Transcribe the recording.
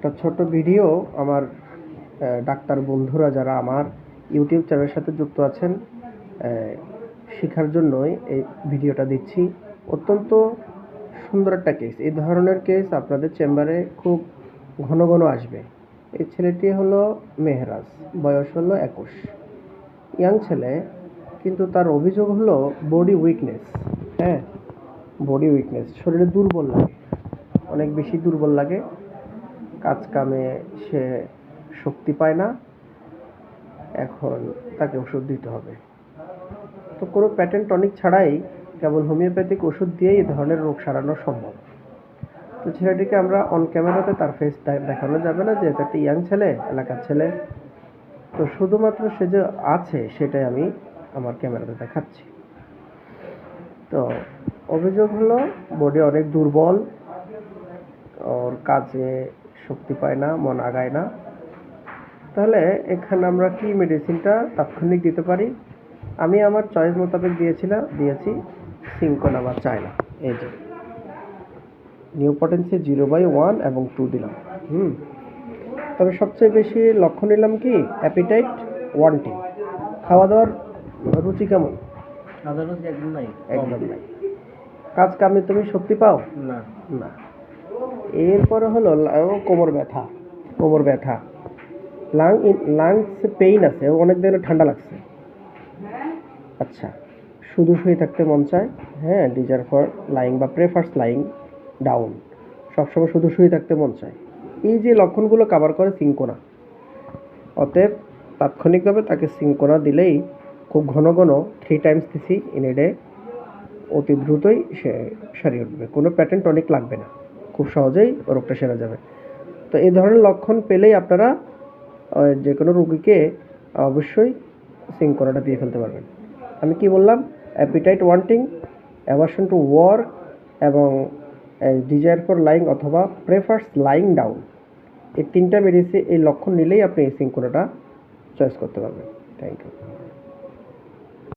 একটা ছোট ভিডিও আমার ডাক্তার বন্ধুরা যারা আমার ইউটিউব চ্যানেলের সাথে যুক্ত আছেন শেখার জন্যই এই ভিডিওটা দিচ্ছি। অত্যন্ত সুন্দর একটা কেস। এই ধরনের কেস আপনাদের চেম্বারে খুব ঘন ঘন আসবে। এই ছেলেটি হলো মেহরাজ, বয়স হলো 21, ইয়াং ছেলে, কিন্তু তার অভিযোগ হলো বডি উইকনেস। হ্যাঁ, বডি উইকনেস, শরীরে দুর্বল লাগে, অনেক বেশি দুর্বল লাগে, কাজ কামে সে শক্তি পায় না। এখন তাকে ওষুধ দিতে হবে। তো কোনো প্যাটেন্ট টনিক ছাড়াই কেবল হোমিওপ্যাথিক ওষুধ দিয়েই এই ধরনের রোগ সারানো সম্ভব। তো ছেলেটিকে আমরা অন ক্যামেরাতে তার ফেস দেখানো যাবে না, যেহেতু একটা ইয়াং ছেলে, এলাকার ছেলে। তো শুধুমাত্র সে যে আছে সেটাই আমি আমার ক্যামেরাতে দেখাচ্ছি। তো অভিযোগ হলো বডি অনেক দুর্বল, ওর কাজে শক্তি পায় না, মন আগায় না। তাহলে এখানে আমরা কি মেডিসিনটা তাৎক্ষণিক দিতে পারি? আমি আমার চয়েস মোতাবেক দিয়েছি সিঙ্কোনা বা চায়না। এই যে নিউ পটেন্সি 0/1 এবং 2 দিলাম। তবে সবচেয়ে বেশি লক্ষ্য নিলাম কি অ্যাপিটাইট 1T। খাওয়া দাওয়ার রুচি কেমন? একদম নাই। কাজ কামে তুমি শক্তি পাও না। না। এরপরে হলো কোমর ব্যথা, লাংস পেইন আছে, অনেক দিন ঠান্ডা লাগছে। আচ্ছা, শুধু শুয়ে থাকতে মন চায়। হ্যাঁ, ডিজায়ার ফর লাইং বা প্রেফার্স লাইং ডাউন, সবসময় শুধু শুয়ে থাকতে মন চায়। এই যে লক্ষণগুলো কভার করে সিঙ্কোনা। অতএব তাৎক্ষণিকভাবে তাকে সিঙ্কোনা দিলেই খুব ঘন ঘন 3 টাইমস দিছি ইন এ ডে, অতি দ্রুতই সে সারিয়ে উঠবে। কোনো প্যাটেন্ট টনিক লাগবে না, খুব সহজেই রোগটা সেরে যাবে। তো এই ধরনের লক্ষণ পেলেই আপনারা যে কোনো রোগীকে অবশ্যই সিঙ্কোনাটা দিয়ে ফেলতে পারবেন। আমি কি বললাম? Appetite wanting, aversion to work এবং ডিজায়ার ফর লাইং অথবা প্রেফার্স লাইং ডাউন, এই 3টা মেডিসিন, এই লক্ষণ নিলেই আপনি এই সিঙ্কোনাটা চয়েস করতে পারবেন। Thank you.